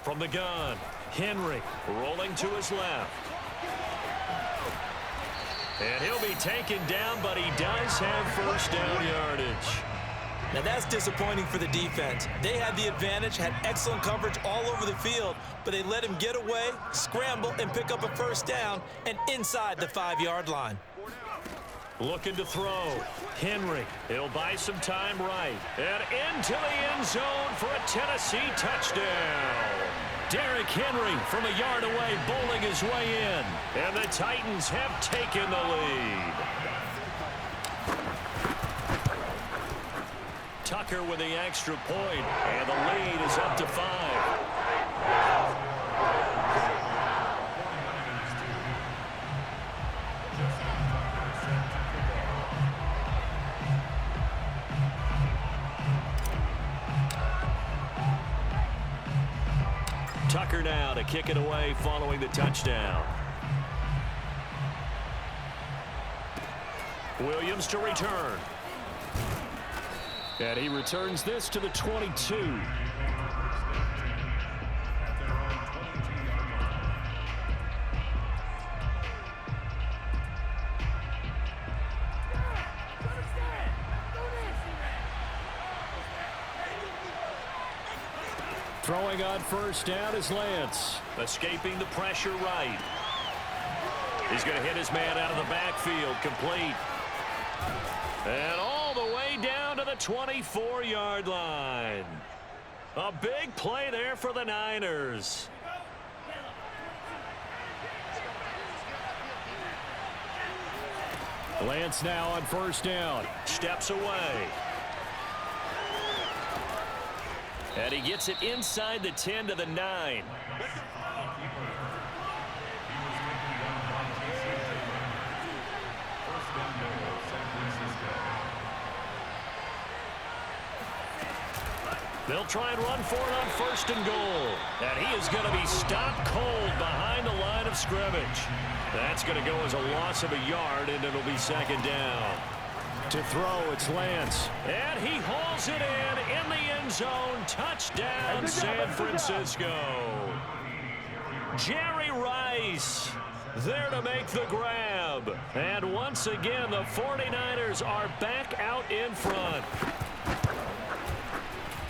From the gun, Henry rolling to his left. And he'll be taken down, but he does have first down yardage. Now that's disappointing for the defense. They had the advantage, had excellent coverage all over the field, but they let him get away, scramble, and pick up a first down, and inside the 5-yard line. Looking to throw. Henry, he'll buy some time right. And into the end zone for a Tennessee touchdown. Derrick Henry from a yard away bowling his way in. And the Titans have taken the lead. Tucker with the extra point, and the lead is up to 5. Tucker now to kick it away following the touchdown. Williams to return. And he returns this to the 22. Throwing on first down is Lance. Escaping the pressure right. He's going to hit his man out of the backfield. Complete. And all the way down to the 24-yard line. A big play there for the Niners. Lance now on first down. Steps away. And he gets it inside the 10 to the 9. They'll try and run for it on first and goal. And he is going to be stopped cold behind the line of scrimmage. That's going to go as a loss of a yard, and it'll be second down. To throw, it's Lance. And he hauls it in the end zone. Touchdown, San Francisco. Jerry Rice there to make the grab. And once again, the 49ers are back out in front.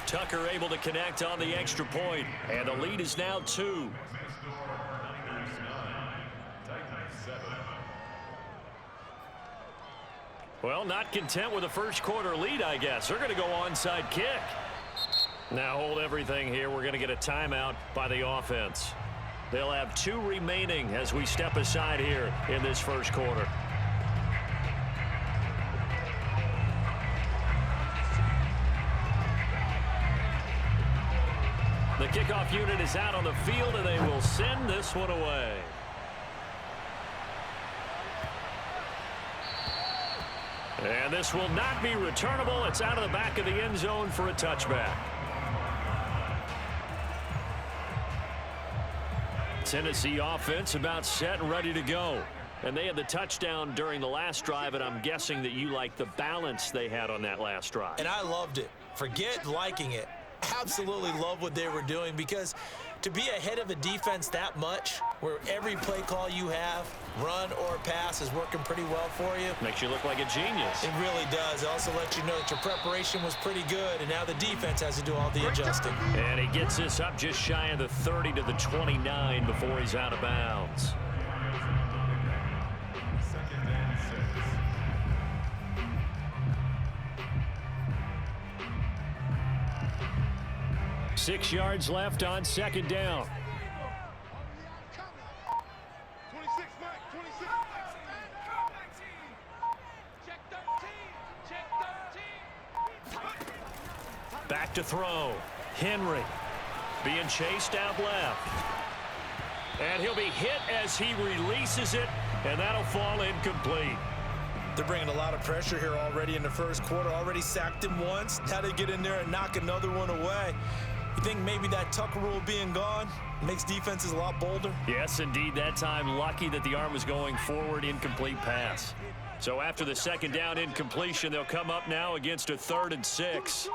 Tucker able to connect on the extra point, and the lead is now 2. Well, not content with a first quarter lead, I guess. They're going to go onside kick. Now hold everything here. We're going to get a timeout by the offense. They'll have 2 remaining as we step aside here in this first quarter. The kickoff unit is out on the field, and they will send this one away. And this will not be returnable. It's out of the back of the end zone for a touchback. Tennessee offense about set and ready to go. And they had the touchdown during the last drive, and I'm guessing that you like the balance they had on that last drive. And I loved it. Forget liking it. Absolutely love what they were doing, because to be ahead of a defense that much, where every play call you have, run or pass, is working pretty well for you. Makes you look like a genius. It really does. It also lets you know that your preparation was pretty good, and now the defense has to do all the adjusting. And he gets this up just shy of the 30 to the 29 before he's out of bounds. Six yards left on second down. Back to throw. Henry being chased out left. And he'll be hit as he releases it, and that'll fall incomplete. They're bringing a lot of pressure here already in the first quarter. Already sacked him once. Now they get in there and knock another one away. You think maybe that Tucker rule being gone makes defenses a lot bolder? Yes, indeed. That time, lucky that the arm was going forward, incomplete pass. So after the second down incompletion, they'll come up now against a 3rd and 6.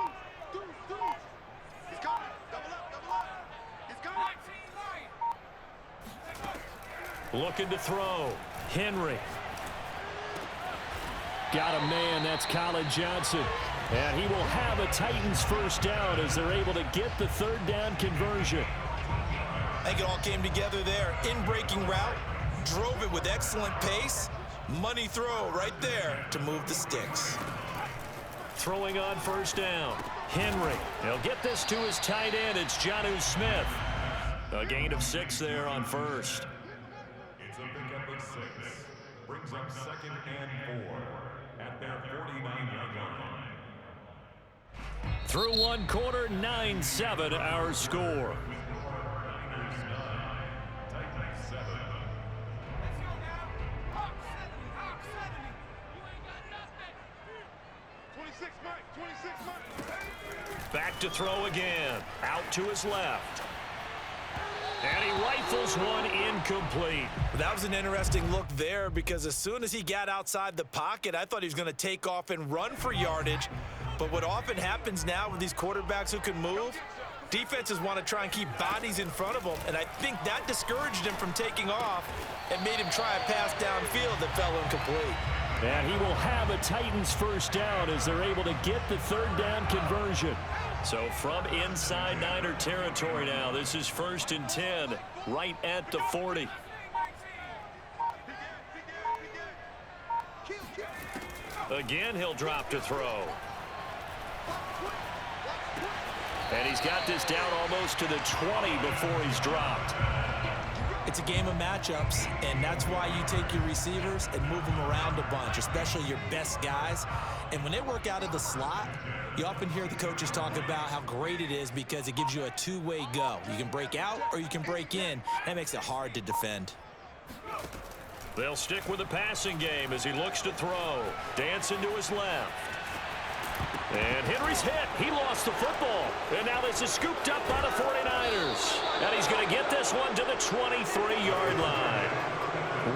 Looking to throw. Henry. Got a man. That's Colin Johnson. And he will have a Titans first down as they're able to get the 3rd down conversion. I think it all came together there. In-breaking route. Drove it with excellent pace. Money throw right there to move the sticks. Throwing on first down. Henry. He'll get this to his tight end. It's Jonnu Smith. A gain of 6 there on first. It's a pickup of 6. Brings up 2nd and 4 at their 49-yard line. Through one quarter, 9-7 our score. Back to throw again. Out to his left. And he rifles one incomplete. That was an interesting look there because as soon as he got outside the pocket, I thought he was going to take off and run for yardage. But what often happens now with these quarterbacks who can move, defenses want to try and keep bodies in front of them, and I think that discouraged him from taking off and made him try a pass downfield that fell incomplete. And he will have a Titans first down as they're able to get the 3rd down conversion. So from inside Niner territory now, this is 1st and 10, right at the 40. Again, he'll drop to throw. And he's got this down almost to the 20 before he's dropped. It's a game of matchups, and that's why you take your receivers and move them around a bunch, especially your best guys. And when they work out of the slot, you often hear the coaches talk about how great it is because it gives you a two-way go. You can break out or you can break in. That makes it hard to defend. They'll stick with the passing game as he looks to throw. Dancing to his left. And Henry's hit. He lost the football. And now this is scooped up by the 49ers. And he's going to get this one to the 23-yard line.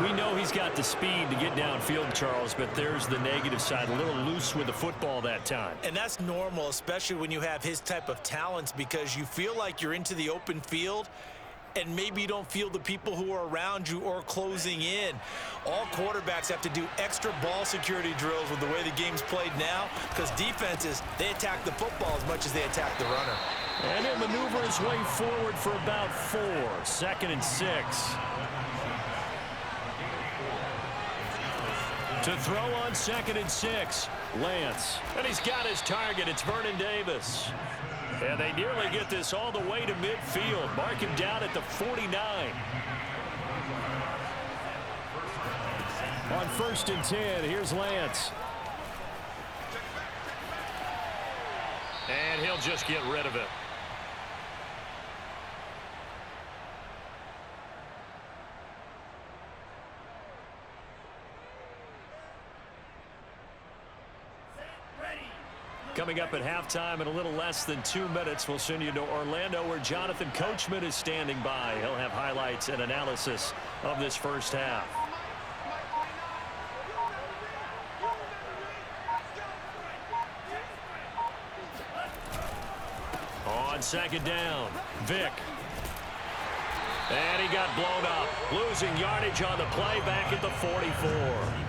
We know he's got the speed to get downfield, Charles, but there's the negative side. A little loose with the football that time. And that's normal, especially when you have his type of talents, because you feel like you're into the open field and maybe you don't feel the people who are around you or closing in. All quarterbacks have to do extra ball security drills with the way the game's played now, because defenses, they attack the football as much as they attack the runner. And he'll maneuver his way forward for about 4. 2nd and 6. To throw on 2nd and 6, Lance. And he's got his target. It's Vernon Davis. And they nearly get this all the way to midfield. Mark him down at the 49. On 1st and 10, here's Lance. And he'll just get rid of it. Coming up at halftime in a little less than 2 minutes, we'll send you to Orlando where Jonathan Coachman is standing by. He'll have highlights and analysis of this first half. On 2nd down, Vick. And he got blown up. Losing yardage on the play back at the 44.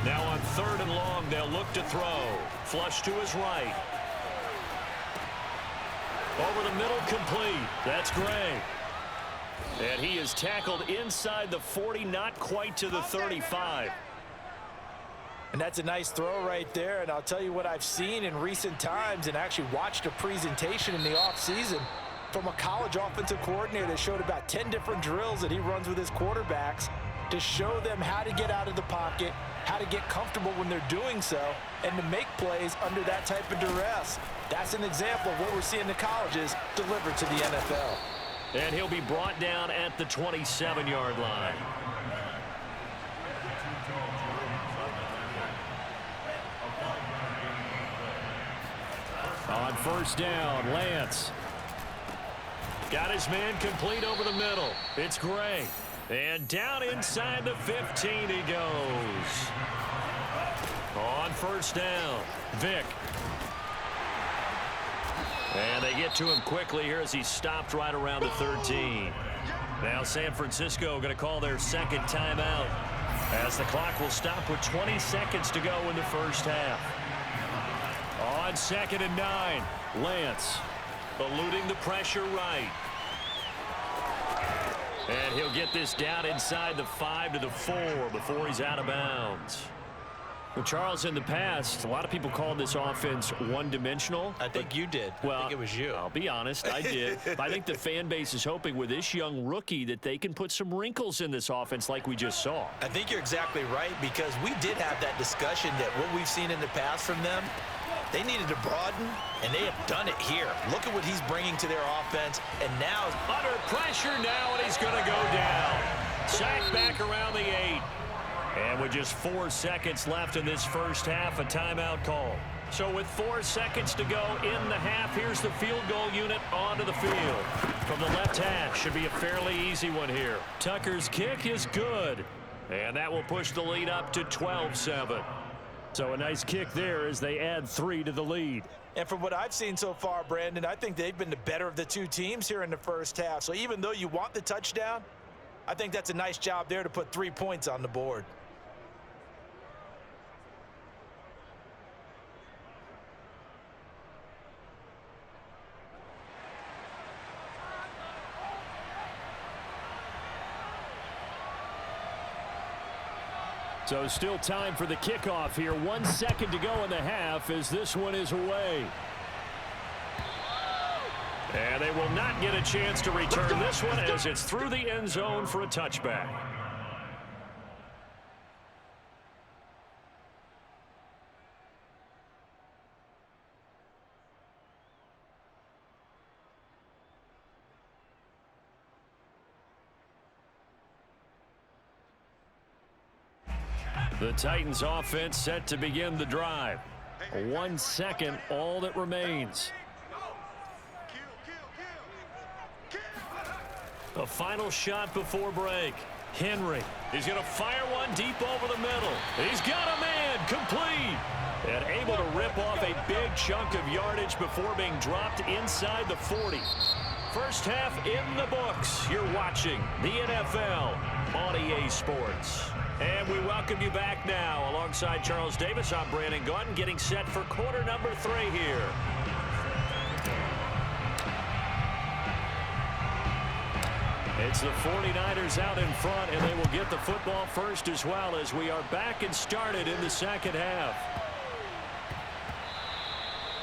Now on 3rd and long, they'll look to throw. Flush to his right. Over the middle, complete. That's Gray. And he is tackled inside the 40, not quite to the 35. And that's a nice throw right there. And I'll tell you what I've seen in recent times and actually watched a presentation in the offseason from a college offensive coordinator that showed about 10 different drills that he runs with his quarterbacks to show them how to get out of the pocket, how to get comfortable when they're doing so, and to make plays under that type of duress. That's an example of what we're seeing the colleges deliver to the NFL. And he'll be brought down at the 27-yard line. On first down, Lance. Got his man complete over the middle. It's Gray. And down inside the 15 he goes. On first down, Vick. And they get to him quickly here as he stopped right around the 13. Now San Francisco going to call their second timeout as the clock will stop with 20 seconds to go in the first half. On 2nd and 9, Lance eluding the pressure right. And he'll get this down inside the 5 to the 4 before he's out of bounds. Well, Charles, in the past, a lot of people called this offense one-dimensional. I think you did. Well, I think it was you. I'll be honest, I did. I think the fan base is hoping with this young rookie that they can put some wrinkles in this offense like we just saw. I think you're exactly right, because we did have that discussion that what we've seen in the past from them, they needed to broaden, and they have done it here. Look at what he's bringing to their offense, and now under pressure now, and he's going to go down. Sacked back around the 8. And with just 4 seconds left in this first half, a timeout call. So with 4 seconds to go in the half, here's the field goal unit onto the field. From the left hash, should be a fairly easy one here. Tucker's kick is good. And that will push the lead up to 12-7. So a nice kick there as they add 3 to the lead. And from what I've seen so far, Brandon, I think they've been the better of the two teams here in the first half. So even though you want the touchdown, I think that's a nice job there to put 3 points on the board. So still time for the kickoff here. 1 second to go in the half as this one is away. And they will not get a chance to return this one as it's through the end zone for a touchback. The Titans offense set to begin the drive. 1 second, all that remains. A final shot before break. Henry. He's going to fire one deep over the middle. He's got a man complete. And able to rip off a big chunk of yardage before being dropped inside the 40. First half in the books. You're watching the NFL on EA Sports. And we welcome you back now. Alongside Charles Davis, I'm Brandon Gunn, getting set for quarter number 3 here. It's the 49ers out in front, and they will get the football first as well as we are back and started in the second half.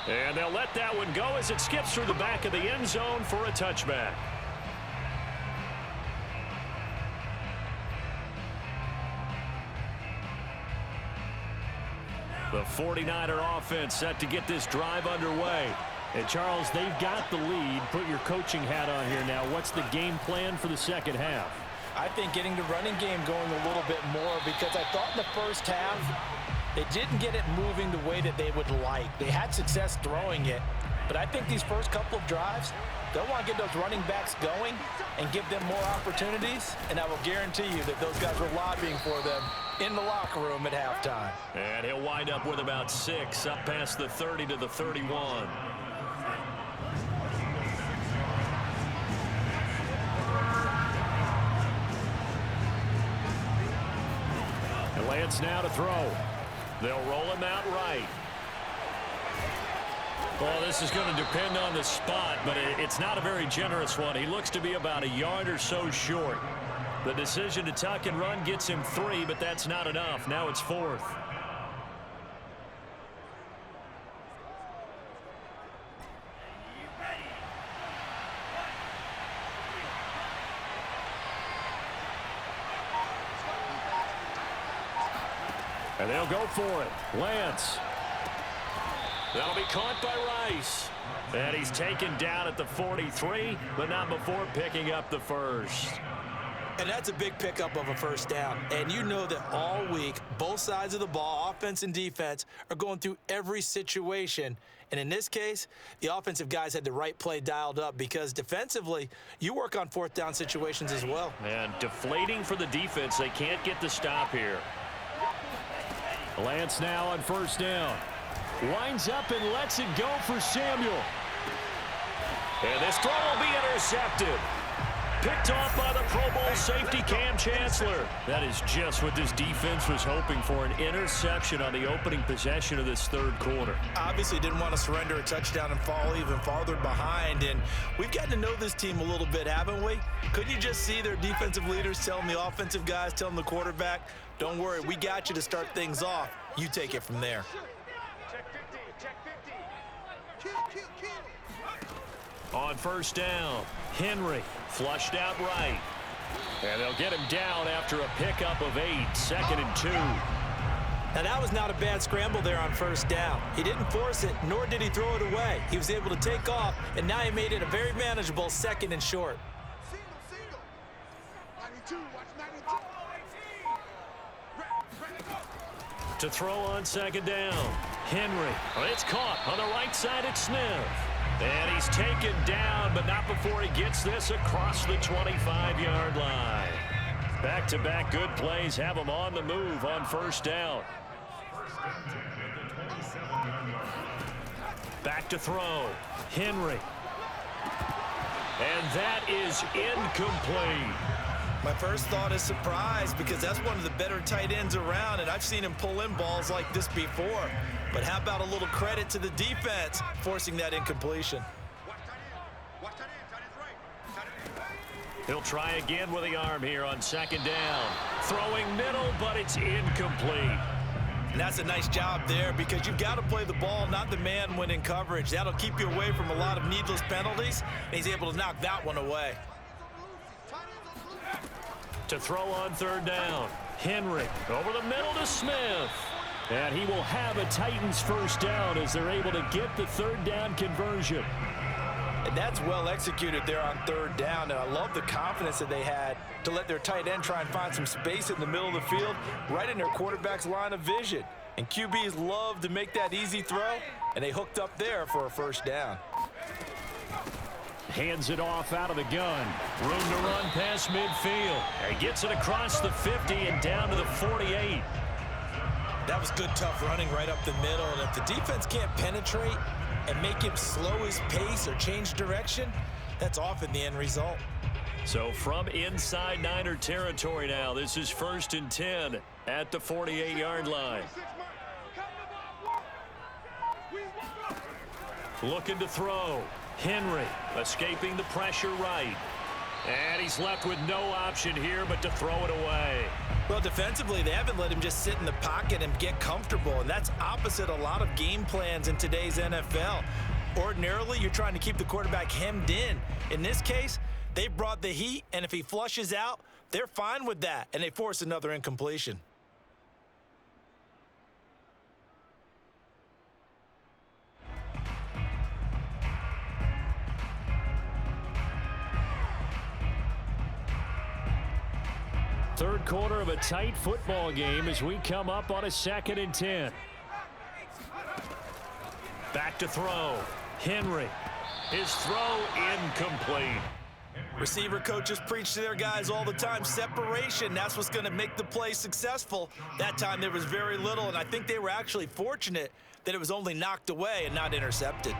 And they'll let that one go as it skips through the back of the end zone for a touchback. The 49er offense set to get this drive underway. And Charles, they've got the lead. Put your coaching hat on here now. What's the game plan for the second half? I think getting the running game going a little bit more, because I thought in the first half they didn't get it moving the way that they would like. They had success throwing it, but I think these first couple of drives, they'll want to get those running backs going and give them more opportunities, and I will guarantee you that those guys were lobbying for them in the locker room at halftime. And he'll wind up with about 6 up past the 30 to the 31. And Lance now to throw. They'll roll him out right. Well, this is going to depend on the spot, but it's not a very generous one. He looks to be about a yard or so short. The decision to tuck and run gets him 3, but that's not enough. Now it's 4th. And they'll go for it. Lance. That'll be caught by Rice. And he's taken down at the 43, but not before picking up the first. And that's a big pickup of a first down. And you know that all week, both sides of the ball, offense and defense, are going through every situation. And in this case, the offensive guys had the right play dialed up because defensively, you work on fourth down situations as well. And deflating for the defense. They can't get the stop here. Lance now on first down. Winds up and lets it go for Samuel. And this throw will be intercepted. Picked off by the Pro Bowl safety Cam Chancellor. That is just what this defense was hoping for, an interception on the opening possession of this third quarter. Obviously didn't want to surrender a touchdown and fall even farther behind. And we've gotten to know this team a little bit, haven't we? Couldn't you just see their defensive leaders telling the offensive guys, telling the quarterback, don't worry, we got you to start things off. You take it from there. On first down, Henry flushed out right. And they'll get him down after a pickup of 8, 2nd and 2. Now, that was not a bad scramble there on first down. He didn't force it, nor did he throw it away. He was able to take off, and now he made it a very manageable 2nd and short. To throw on 2nd down, Henry. It's caught on the right side at Smith. And he's taken down, but not before he gets this across the 25-yard line. Back-to-back good plays have him on the move on first down. Back to throw. Henry. And that is incomplete. My first thought is surprise because that's one of the better tight ends around, and I've seen him pull in balls like this before. But how about a little credit to the defense forcing that incompletion? He'll try again with the arm here on 2nd down. Throwing middle, but it's incomplete. And that's a nice job there because you've got to play the ball, not the man when in coverage. That'll keep you away from a lot of needless penalties, and he's able to knock that one away. To throw on 3rd down, Henry over the middle to Smith. And he will have a Titans first down as they're able to get the 3rd down conversion. And that's well executed there on 3rd down, and I love the confidence that they had to let their tight end try and find some space in the middle of the field, right in their quarterback's line of vision. And QBs love to make that easy throw, and they hooked up there for a first down. Hands it off out of the gun. Room to run past midfield. He gets it across the 50 and down to the 48. That was good, tough running right up the middle. And if the defense can't penetrate and make him slow his pace or change direction, that's often the end result. So from inside Niner territory now, this is 1st and 10 at the 48-yard line. Looking to throw. Henry escaping the pressure right. And he's left with no option here but to throw it away. Well, defensively, they haven't let him just sit in the pocket and get comfortable, and that's opposite a lot of game plans in today's NFL. Ordinarily, you're trying to keep the quarterback hemmed in. In this case, they brought the heat, and if he flushes out, they're fine with that, and they force another incompletion. Third quarter of a tight football game as we come up on a 2nd and 10. Back to throw. Henry. His throw incomplete. Receiver coaches preach to their guys all the time. Separation, that's what's going to make the play successful. That time there was very little, and I think they were actually fortunate that it was only knocked away and not intercepted.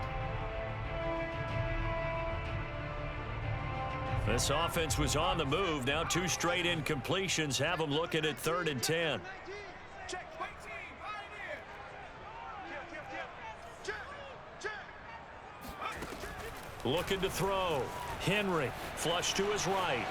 This offense was on the move. Now 2 straight incompletions have them looking at 3rd and 10. Looking to throw. Henry flush to his right.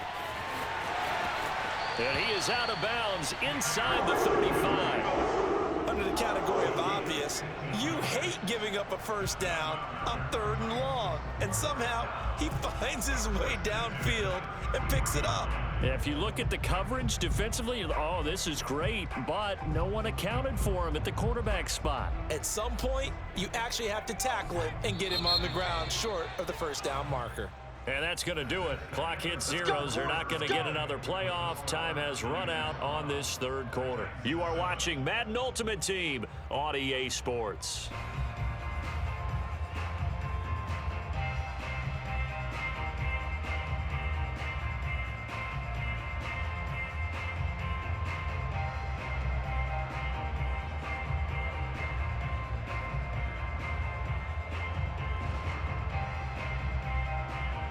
And he is out of bounds inside the 35. Under the category of obvious, you hate giving up a first down on 3rd and long. And somehow he finds his way downfield and picks it up. If you look at the coverage defensively, oh, this is great, but no one accounted for him at the quarterback spot. At some point, you actually have to tackle him and get him on the ground short of the first down marker. And that's going to do it. Clock hits zeros. They're not going to get another playoff. Time has run out on this third quarter. You are watching Madden Ultimate Team on EA Sports.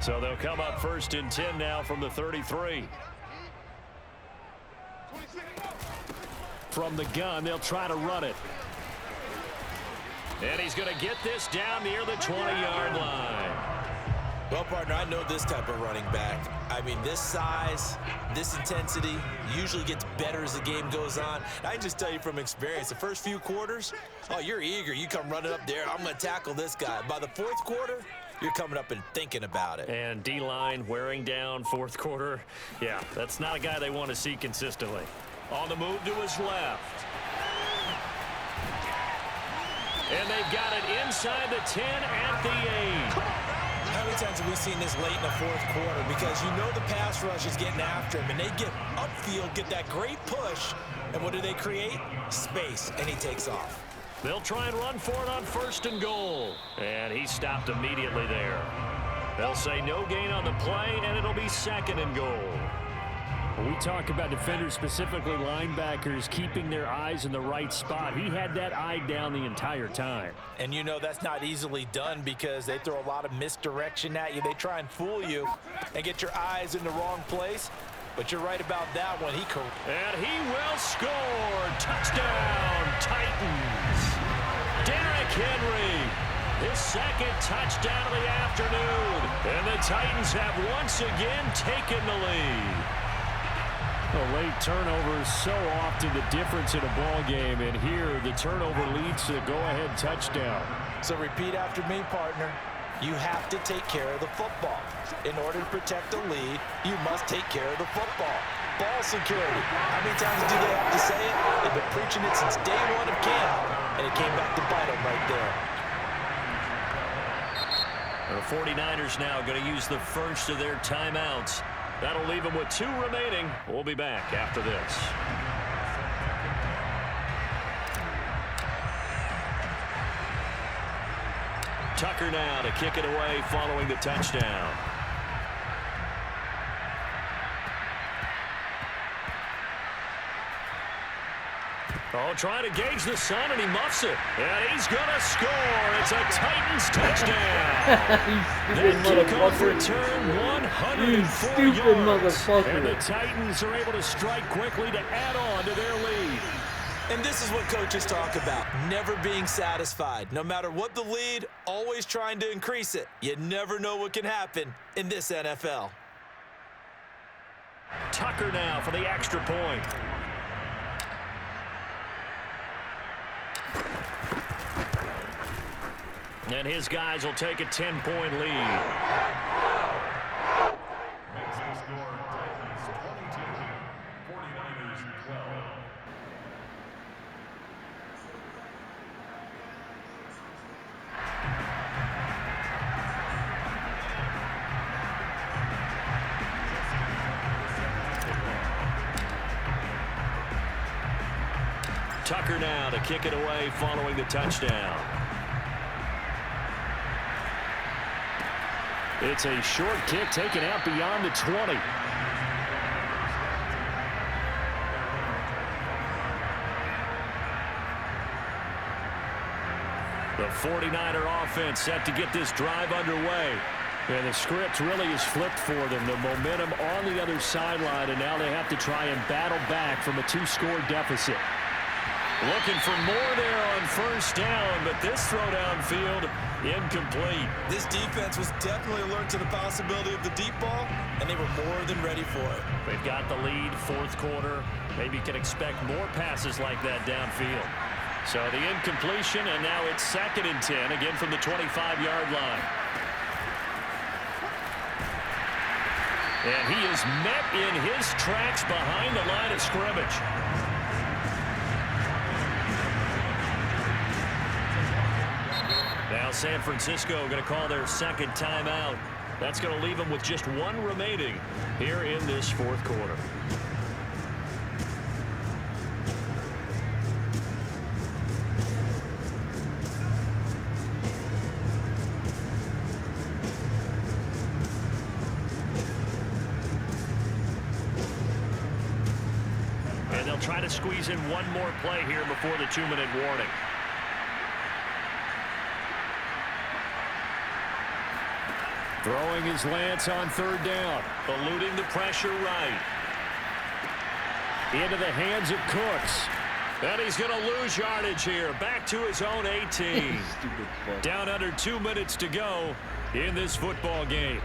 So they'll come up 1st and 10 now from the 33. From the gun, they'll try to run it. And he's going to get this down near the 20-yard line. Well, partner, I know this type of running back. I mean, this size, this intensity usually gets better as the game goes on. I can just tell you from experience, the first few quarters, oh, you're eager. You come running up there. I'm going to tackle this guy. By the fourth quarter, you're coming up and thinking about it. And D-line wearing down fourth quarter. Yeah, that's not a guy they want to see consistently. On the move to his left. And they've got it inside the 10 at the 8. How many times have we seen this late in the fourth quarter? Because you know the pass rush is getting after him, and they get upfield, get that great push, and what do they create? Space, and he takes off. They'll try and run for it on 1st and goal. And he stopped immediately there. They'll say no gain on the play, and it'll be 2nd and goal. When we talk about defenders, specifically linebackers, keeping their eyes in the right spot, he had that eye down the entire time. And you know that's not easily done because they throw a lot of misdirection at you. They try and fool you and get your eyes in the wrong place. But you're right about that one. And he will score. Touchdown, Titans. Derrick Henry, his 2nd touchdown of the afternoon. And the Titans have once again taken the lead. A late turnover is so often the difference in a ball game, and here the turnover leads to the go-ahead touchdown. So repeat after me, partner. You have to take care of the football. In order to protect the lead, you must take care of the football. Ball security. How many times do they have to say it? They've been preaching it since day one of camp, and it came back to bite them right there. The 49ers now going to use the first of their timeouts. That'll leave them with 2 remaining. We'll be back after this. Tucker now to kick it away following the touchdown. Oh, trying to gauge the sun, and he muffs it. And he's going to score. It's a Titans touchdown. That kickoff return, 104 yards. And the Titans are able to strike quickly to add on to their lead. And this is what coaches talk about, never being satisfied. No matter what the lead, always trying to increase it. You never know what can happen in this NFL. Tucker now for the extra point. And his guys will take a 10-point lead. Makes the score Titans 22, 49ers 12. Tucker now to kick it away following the touchdown. It's a short kick taken out beyond the 20. The 49er offense set to get this drive underway. And the script really is flipped for them. The momentum on the other sideline, and now they have to try and battle back from a 2-score deficit. Looking for more there on 1st down, but this throw downfield incomplete. This defense was definitely alert to the possibility of the deep ball, and they were more than ready for it. They've got the lead, 4th quarter. Maybe can expect more passes like that downfield. So the incompletion, and now it's 2nd and 10, again from the 25-yard line. And he is met in his tracks behind the line of scrimmage. Now San Francisco going to call their 2nd timeout. That's going to leave them with just one remaining here in this fourth quarter. And they'll try to squeeze in one more play here before the 2-minute warning. Throwing his Lance on third down. Eluding the pressure right. Into the hands of Cooks. And he's going to lose yardage here. Back to his own 18. Down under 2 minutes to go in this football game.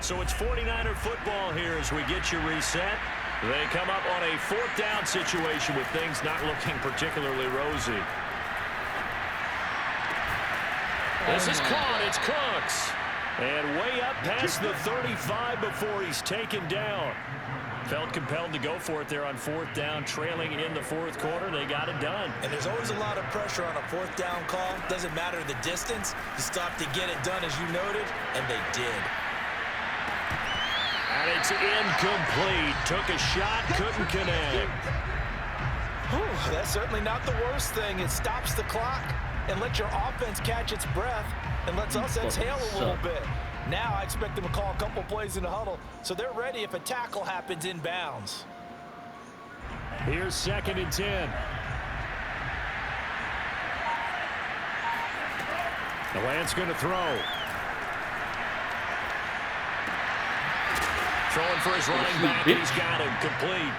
So it's 49er football here as we get you reset. They come up on a fourth down situation with things not looking particularly rosy. This is caught. It's Cooks. And way up past the 35 before he's taken down. Felt compelled to go for it there on fourth down, trailing in the fourth quarter. They got it done. And there's always a lot of pressure on a fourth down call. Doesn't matter the distance. You stop to get it done, as you noted, and they did. And it's incomplete. Took a shot, couldn't connect. Whew, that's certainly not the worst thing. It stops the clock and lets your offense catch its breath and lets us exhale a little bit. Now I expect them to call a couple plays in the huddle so they're ready if a tackle happens in bounds. Here's 2nd and 10. The Lance going to throw. Throwing for his running back, and he's got him complete.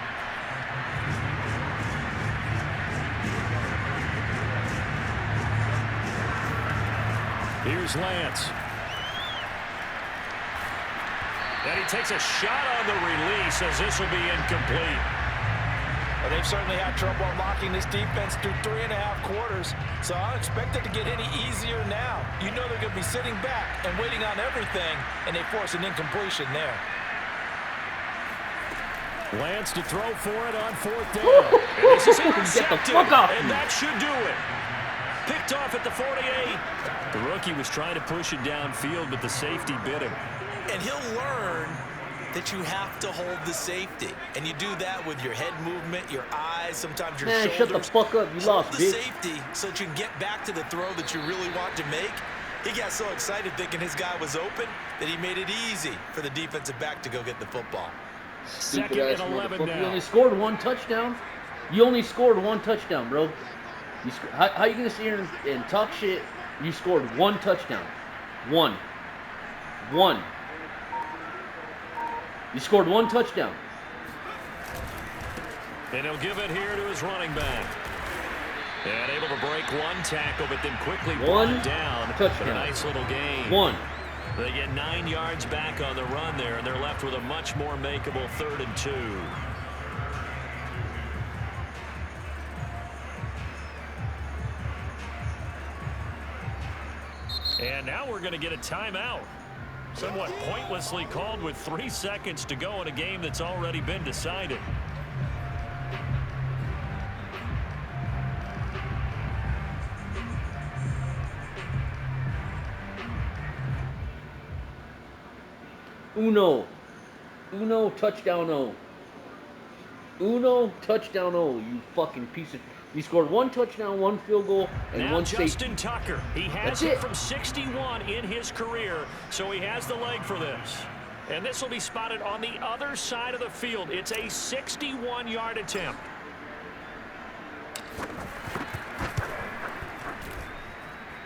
Here's Lance. And he takes a shot on the release as this will be incomplete. Well, they've certainly had trouble unlocking this defense through 3.5 quarters, so I don't expect it to get any easier now. You know they're going to be sitting back and waiting on everything, and they force an incompletion there. Lance to throw for it on fourth down. And this is intercepted, and that should do it. Picked off at the 48. The rookie was trying to push it downfield, but the safety bit him. And he'll learn that you have to hold the safety. And you do that with your head movement, your eyes, sometimes your shoulders. Shut the fuck up. You lost, hold the bitch. safety so that you can get back to the throw that you really want to make. He got so excited thinking his guy was open that he made it easy for the defensive back to go get the football. 2nd and 11 now. You only scored one touchdown. You only scored one touchdown, bro. How you gonna sit here and talk shit? You scored one touchdown. One. You scored one touchdown. And he'll give it here to his running back. And able to break one tackle, but then quickly brought down. Touchdown. A nice little gain. One. They get 9 yards back on the run there, and they're left with a much more makeable 3rd and 2. And now we're going to get a timeout. Somewhat pointlessly called with 3 seconds to go in a game that's already been decided. Uno, touchdown, O. Uno, touchdown, O. You fucking piece of... You scored one touchdown, one field goal, and now one safety. Justin Tucker. He has it from 61 in his career, so he has the leg for this. And this will be spotted on the other side of the field. It's a 61-yard attempt.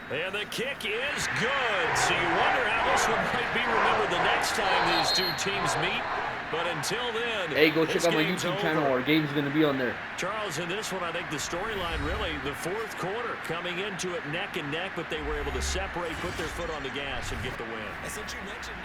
And the kick is good. So you wonder how this one might be remembered the next time these two teams meet. But until then, hey, go check out my YouTube channel. Our game's going to be on there. Charles, in this one, I think the storyline really, the fourth quarter, coming into it neck and neck, but they were able to separate, put their foot on the gas, and get the win. And since you mentioned